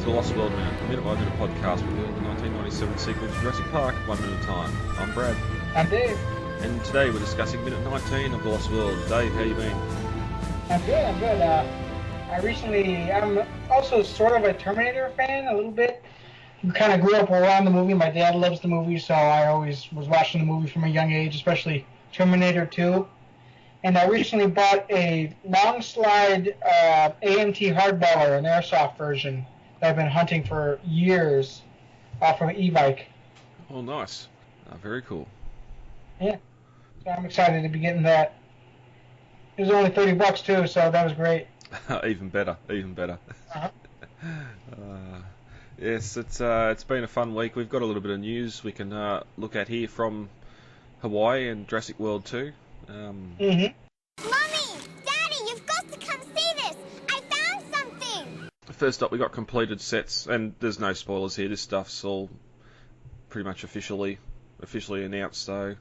to the Lost World Minute by Minute podcast reviewing the 1997 sequel to Jurassic Park, 1 minute at a time. I'm Brad. I'm Dave. And today we're discussing minute 19 of the Lost World. Dave, how you been? I'm good. I'm also sort of a Terminator fan, a little bit. Kind of grew up around the movie. My dad loves the movie, so I always was watching the movie from a young age, especially Terminator 2. And I recently bought a long slide AMT hardballer, an airsoft version that I've been hunting for years from an e-bike. Oh, nice. Very cool. Yeah. So I'm excited to be getting that. It was only $30 too, so that was great. Even better. Uh-huh. Yes, it's been a fun week. We've got a little bit of news we can look at here from Hawaii and Jurassic World 2. Mommy! Daddy, you've got to come see this! I found something! First up, we got completed sets, and there's no spoilers here. This stuff's all pretty much officially announced. So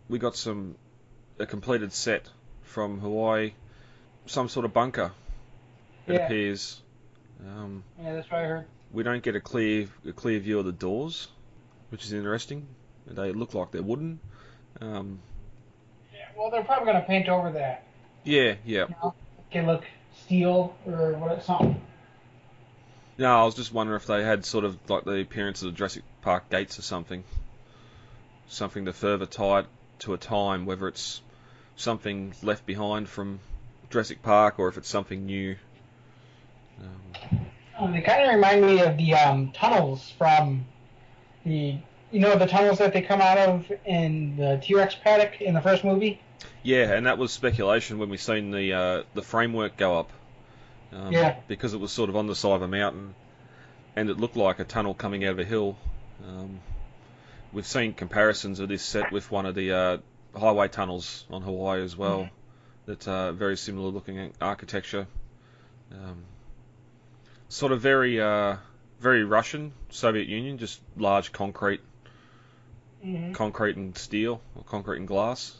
we got a completed set from Hawaii, some sort of bunker. It appears. Yeah, that's what I heard. We don't get a clear view of the doors, which is interesting. They look like they're wooden. Well, they're probably going to paint over that. Yeah. You know, it look steel or something. No, I was just wondering if they had sort of like the appearance of the Jurassic Park gates or something to further tie it to a time, whether it's something left behind from Jurassic Park or if it's something new. They kind of remind me of the tunnels from the tunnels that they come out of in the T-Rex paddock in the first movie. Yeah, and that was speculation when we seen the framework go up. Because it was sort of on the side of a mountain, and it looked like a tunnel coming out of a hill. We've seen comparisons of this set with one of the highway tunnels on Hawaii as well. That's very similar looking architecture. Sort of very Russian, Soviet Union, just large concrete and steel, or concrete and glass.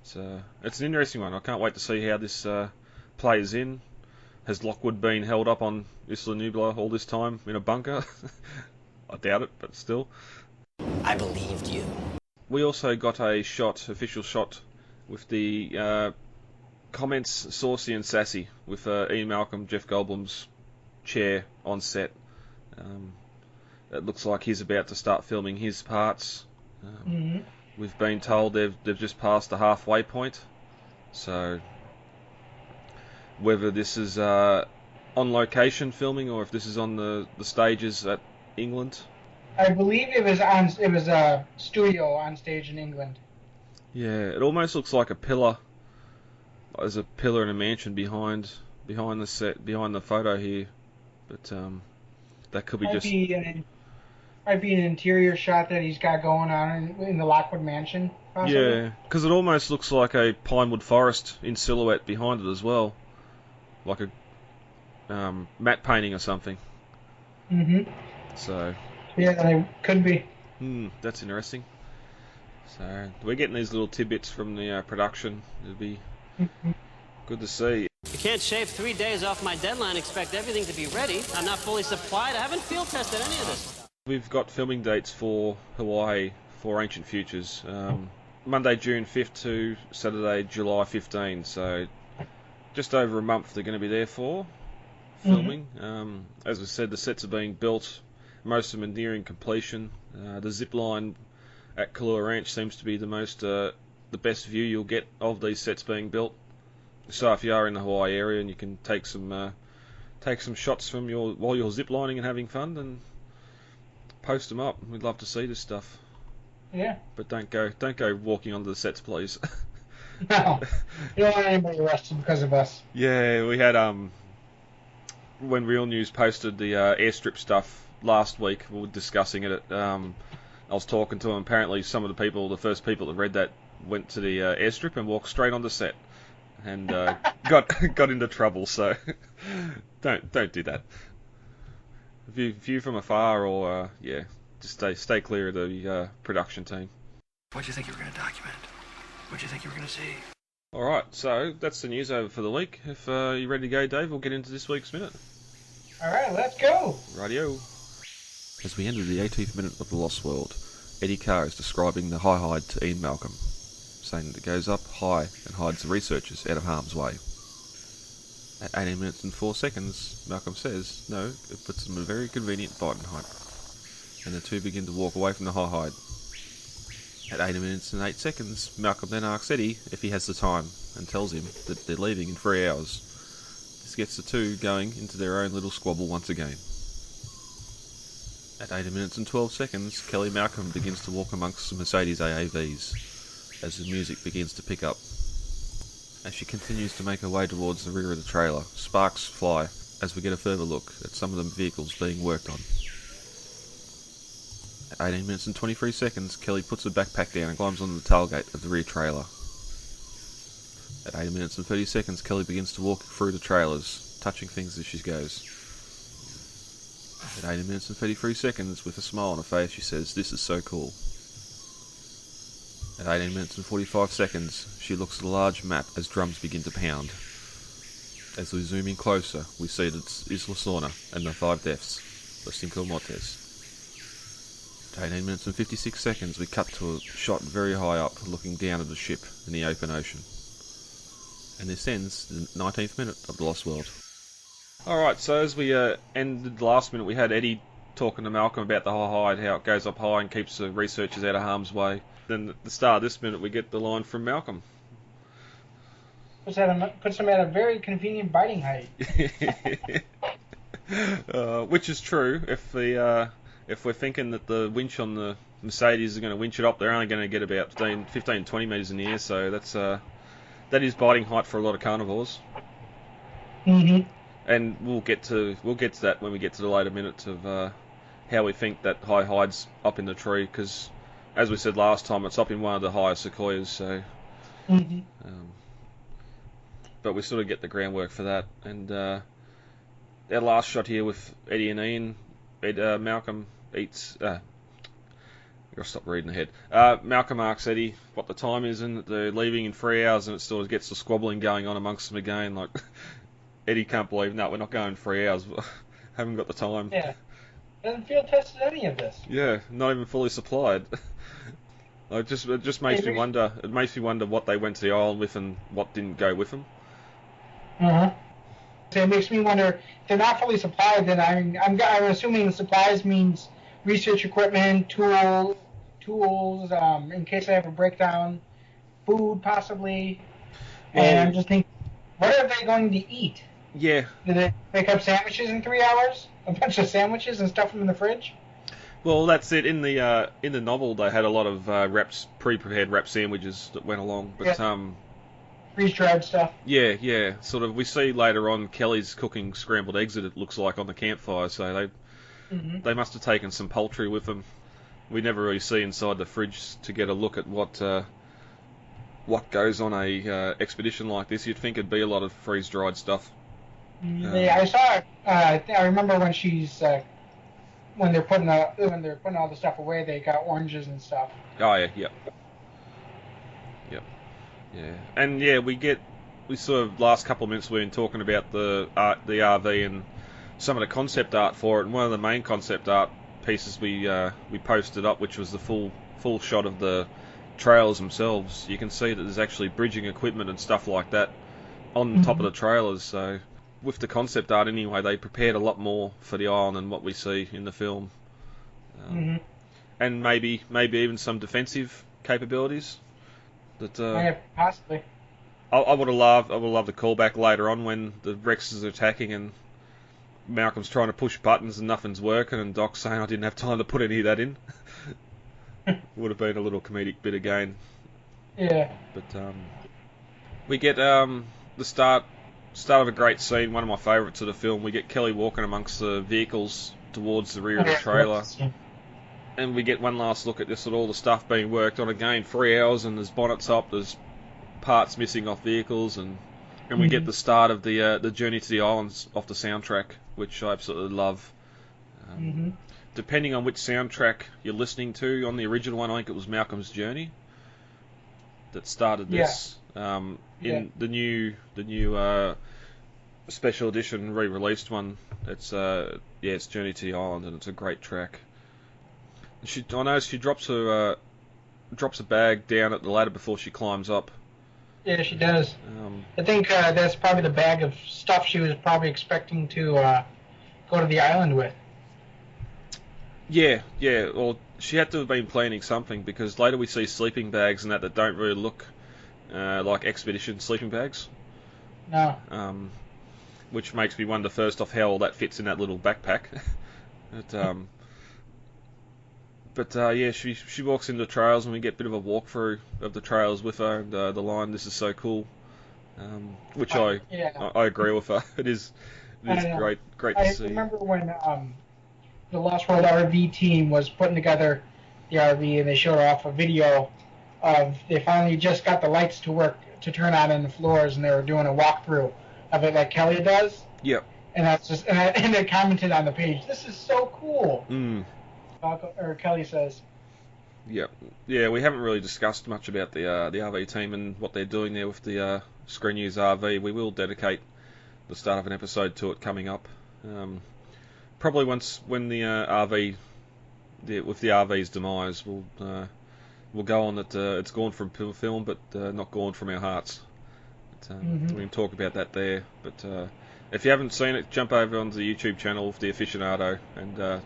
So it's an interesting one. I can't wait to see how this plays in. Has Lockwood been held up on Isla Nublar all this time in a bunker? I doubt it, but still. I believed you. We also got a official shot, with the comments saucy and sassy, with Ian Malcolm, Jeff Goldblum's chair on set. It looks like he's about to start filming his parts. We've been told they've just passed the halfway point, so whether this is on location filming or if this is on the stages at England. I believe it was a studio on stage in England. Yeah, it almost looks like a pillar. There's a pillar in a mansion behind the set, behind the photo here, but that could be might be an interior shot that he's got going on in the Lockwood mansion. Possibly. Yeah, because it almost looks like a pinewood forest in silhouette behind it as well, like a matte painting or something. So yeah, it could be. That's interesting. So we're getting these little tidbits from the production. It'll be good to see. You can't shave 3 days off my deadline and expect everything to be ready. I'm not fully supplied. I haven't field tested any of this. We've got filming dates for Hawaii for Ancient Futures. Monday, June 5th to Saturday, July 15. So just over a month they're going to be there for filming. As I said, the sets are being built. Most of them are nearing completion. The zip line at Kailua Ranch seems to be the best view you'll get of these sets being built. So if you are in the Hawaii area and you can take some shots from while you're zip lining and having fun, then post them up. We'd love to see this stuff. Yeah. But don't go walking onto the sets, please. No, you don't want anybody arrested because of us. Yeah, we had when Real News posted the airstrip stuff last week, we were discussing it. I was talking to them. Apparently, the first people that read that, went to the airstrip and walked straight on the set, and got into trouble. So don't do that. View from afar, or just stay clear of the production team. What do you think you were going to document? What do you think you were going to see? Alright, so that's the news over for the week. If you're ready to go, Dave, we'll get into this week's minute. All right, let's go. Radio. As we enter the 18th minute of The Lost World, Eddie Carr is describing the high hide to Ian Malcolm, saying that it goes up high and hides the researchers out of harm's way. At 18 minutes and 4 seconds, Malcolm says, no, it puts them a very convenient biting height, and the two begin to walk away from the high hide. At 80 minutes and 8 seconds, Malcolm then asks Eddie if he has the time, and tells him that they're leaving in 3 hours. This gets the two going into their own little squabble once again. At 80 minutes and 12 seconds, Kelly Malcolm begins to walk amongst the Mercedes AAVs as the music begins to pick up. As she continues to make her way towards the rear of the trailer, sparks fly as we get a further look at some of the vehicles being worked on. At 18 minutes and 23 seconds, Kelly puts her backpack down and climbs onto the tailgate of the rear trailer. At 80 minutes and 30 seconds, Kelly begins to walk through the trailers, touching things as she goes. At 80 minutes and 33 seconds, with a smile on her face, she says, "This is so cool." At 18 minutes and 45 seconds, she looks at a large map as drums begin to pound. As we zoom in closer, we see that it's Isla Sorna and the 5 deaths, Los Cinco Mortes. At 18 minutes and 56 seconds, we cut to a shot very high up, looking down at the ship in the open ocean. And this ends the 19th minute of The Lost World. Alright, so as we ended the last minute, we had Eddie talking to Malcolm about the high hide, how it goes up high and keeps the researchers out of harm's way. Then at the start of this minute, we get the line from Malcolm. Puts them at a very convenient biting height. Which is true. If we're thinking that the winch on the Mercedes is going to winch it up, they're only going to get about 15-20 metres in the air, so that is biting height for a lot of carnivores. Mm-hmm. And we'll get to that when we get to the later minutes of how we think that high hide's up in the tree, because as we said last time, it's up in one of the highest sequoias. So, but we sort of get the groundwork for that. And our last shot here with Eddie and Ian, Malcolm eats. I'll stop reading ahead. Malcolm asks Eddie what the time is, and that they're leaving in 3 hours, and it sort of gets the squabbling going on amongst them again. Like Eddie can't believe, no, we're not going 3 hours. Haven't got the time. Yeah. Doesn't feel tested any of this. Yeah, not even fully supplied. It just makes me wonder. It makes me wonder what they went to the island with and what didn't go with them. So it makes me wonder if they're not fully supplied. Then I'm assuming the supplies means research equipment, tools, in case I have a breakdown, food possibly. And I'm just thinking, what are they going to eat? Yeah. Did they make up sandwiches in 3 hours? A bunch of sandwiches and stuff them in the fridge? Well, that's it. In the novel, they had a lot of pre-prepared wrap sandwiches that went along. But freeze-dried stuff. Yeah. Sort of. We see later on Kelly's cooking scrambled eggs. It looks like on the campfire. So they must have taken some poultry with them. We never really see inside the fridge to get a look at what goes on a expedition like this. You'd think it'd be a lot of freeze-dried stuff. Yeah, I saw it. I remember when she's when they're putting all the stuff away, they got oranges and stuff. Oh yeah. And yeah, we sort of last couple of minutes we've been talking about the RV and some of the concept art for it. And one of the main concept art pieces we posted up, which was the full shot of the trailers themselves. You can see that there's actually bridging equipment and stuff like that on top of the trailers. So with the concept art anyway, they prepared a lot more for the island than what we see in the film. And maybe even some defensive capabilities. Yeah, possibly. I would have loved the callback later on when the Rex is attacking and Malcolm's trying to push buttons and nothing's working, and Doc's saying I didn't have time to put any of that in. Would have been a little comedic bit again. Yeah. But we get the start of a great scene, one of my favourites of the film. We get Kelly walking amongst the vehicles towards the rear of the trailer. And we get one last look at this, at all the stuff being worked on again. 3 hours, and there's bonnets up, there's parts missing off vehicles, and we get the start of the journey to the islands off the soundtrack, which I absolutely love. Depending on which soundtrack you're listening to, on the original one, I think it was Malcolm's Journey that started this. In the new special edition re-released one. It's it's Journey to the Island, and it's a great track. I know she drops a bag down at the ladder before she climbs up. Yeah, she does. I think that's probably the bag of stuff she was probably expecting to go to the island with. Yeah. Well, she had to have been planning something, because later we see sleeping bags and that don't really look like expedition sleeping bags. No. Which makes me wonder first off how all that fits in that little backpack. She walks into the trails and we get a bit of a walkthrough of the trails with her, and the line, "This is so cool," which I agree with her. It is great to see. I remember when the Lost World RV team was putting together the RV, and they showed off a video of they finally just got the lights to work to turn on in the floors, and they were doing a walkthrough of it like Kelly does. Yep. And that's just and they commented on the page, "This is so cool." Or Kelly says. Yep. Yeah, we haven't really discussed much about the RV team and what they're doing there with the Screen News RV. We will dedicate the start of an episode to it coming up. Probably when the with the RV's demise, we'll go on that it's gone from film, but not gone from our hearts. We can talk about that there. But if you haven't seen it, jump over onto the YouTube channel of The Aficionado and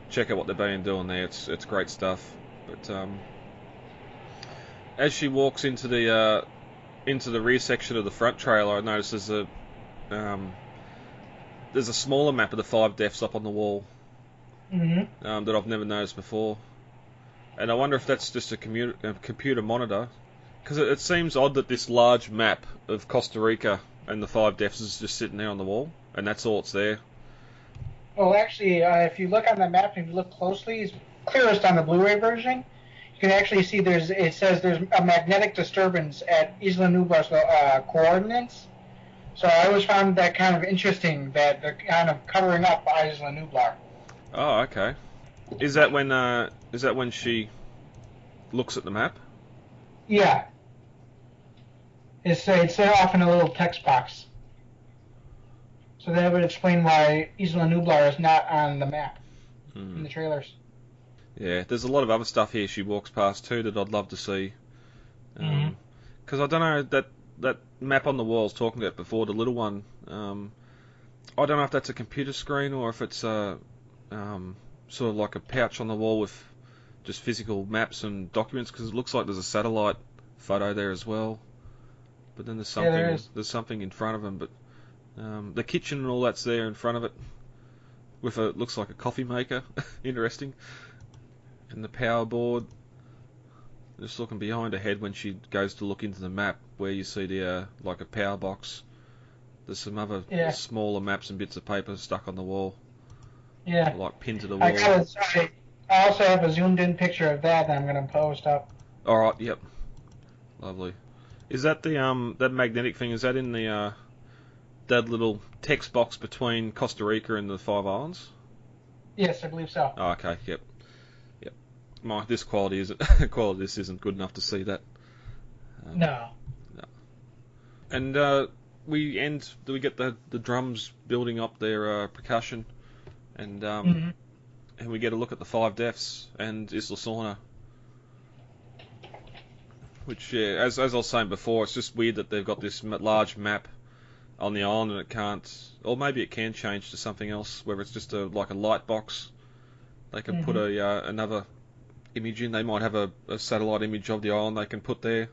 check out what they've been doing there. It's great stuff. But as she walks into the rear section of the front trailer, I notice there's a smaller map of the 5 deaths up on the wall that I've never noticed before. And I wonder if that's just a computer monitor, because it seems odd that this large map of Costa Rica and the 5 deaths is just sitting there on the wall, and that's all it's there. Well, actually, if you look on the map, if you look closely, it's clearest on the Blu-ray version. You can actually see it says there's a magnetic disturbance at Isla Nublar's coordinates. So I always found that kind of interesting, that they're kind of covering up Isla Nublar. Oh, okay. Is that when she looks at the map? Yeah. It's off in a little text box. So that would explain why Isla Nublar is not on the map in the trailers. Yeah, there's a lot of other stuff here she walks past too that I'd love to see. Because I don't know, that map on the wall I was talking about before, the little one, I don't know if that's a computer screen or if it's sort of like a pouch on the wall with just physical maps and documents, because it looks like there's a satellite photo there as well. But then there's something in front of him, but the kitchen and all that's there in front of it, with looks like a coffee maker. Interesting. And the power board. Just looking behind her head when she goes to look into the map, where you see the like a power box. There's some other smaller maps and bits of paper stuck on the wall. Yeah. Like pinned to the wall. I also have a zoomed in picture of that I'm going to post up. Alright, yep. Lovely. Is that the that magnetic thing, is that in the that little text box between Costa Rica and the 5 Islands? Yes, I believe so. Oh, okay, yep. This quality isn't this isn't good enough to see that. No. And we get the drums building up their percussion, and and we get a look at the 5 deaths and Isla Sorna. Which, as I was saying before, it's just weird that they've got this large map on the island and it can't, or maybe it can change to something else, whether it's just like a light box. They can put another image in. They might have a satellite image of the island they can put there.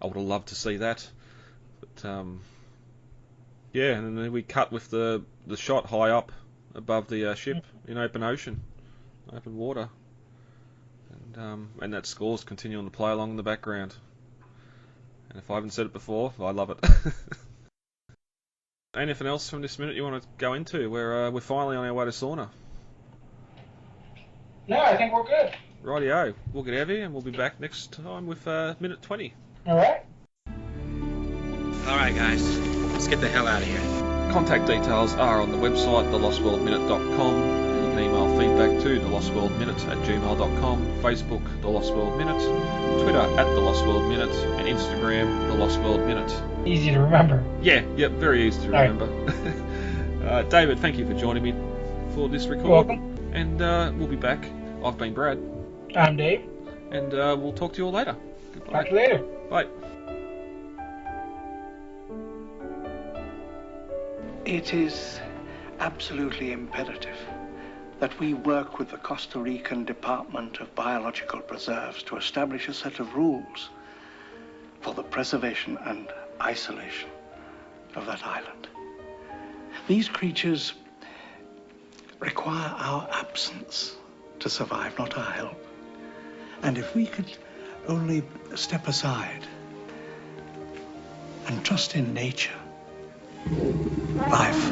I would have loved to see that. But and then we cut with the shot high up above the ship in open ocean, open water, and that score's continuing to play along in the background. And if I haven't said it before, I love it. Anything else from this minute you want to go into? We're finally on our way to Sorna. No, I think we're good. Rightio. We'll get out of here and we'll be back next time with minute 20. Alright. Alright guys, let's get the hell out of here. Contact details are on the website, thelostworldminute.com. You can email feedback to thelostworldminute@gmail.com, Facebook, The Lost World Minute, Twitter @TheLostWorldMinute, and Instagram, The Lost World Minute. Easy to remember. Yeah, very easy to remember. Right. David, thank you for joining me for this record. You're welcome. And we'll be back. I've been Brad. I'm Dave. And we'll talk to you all later. Goodbye. Talk to you later. Bye. It is absolutely imperative that we work with the Costa Rican Department of Biological Preserves to establish a set of rules for the preservation and isolation of that island. These creatures require our absence to survive, not our help. And if we could only step aside and trust in nature, life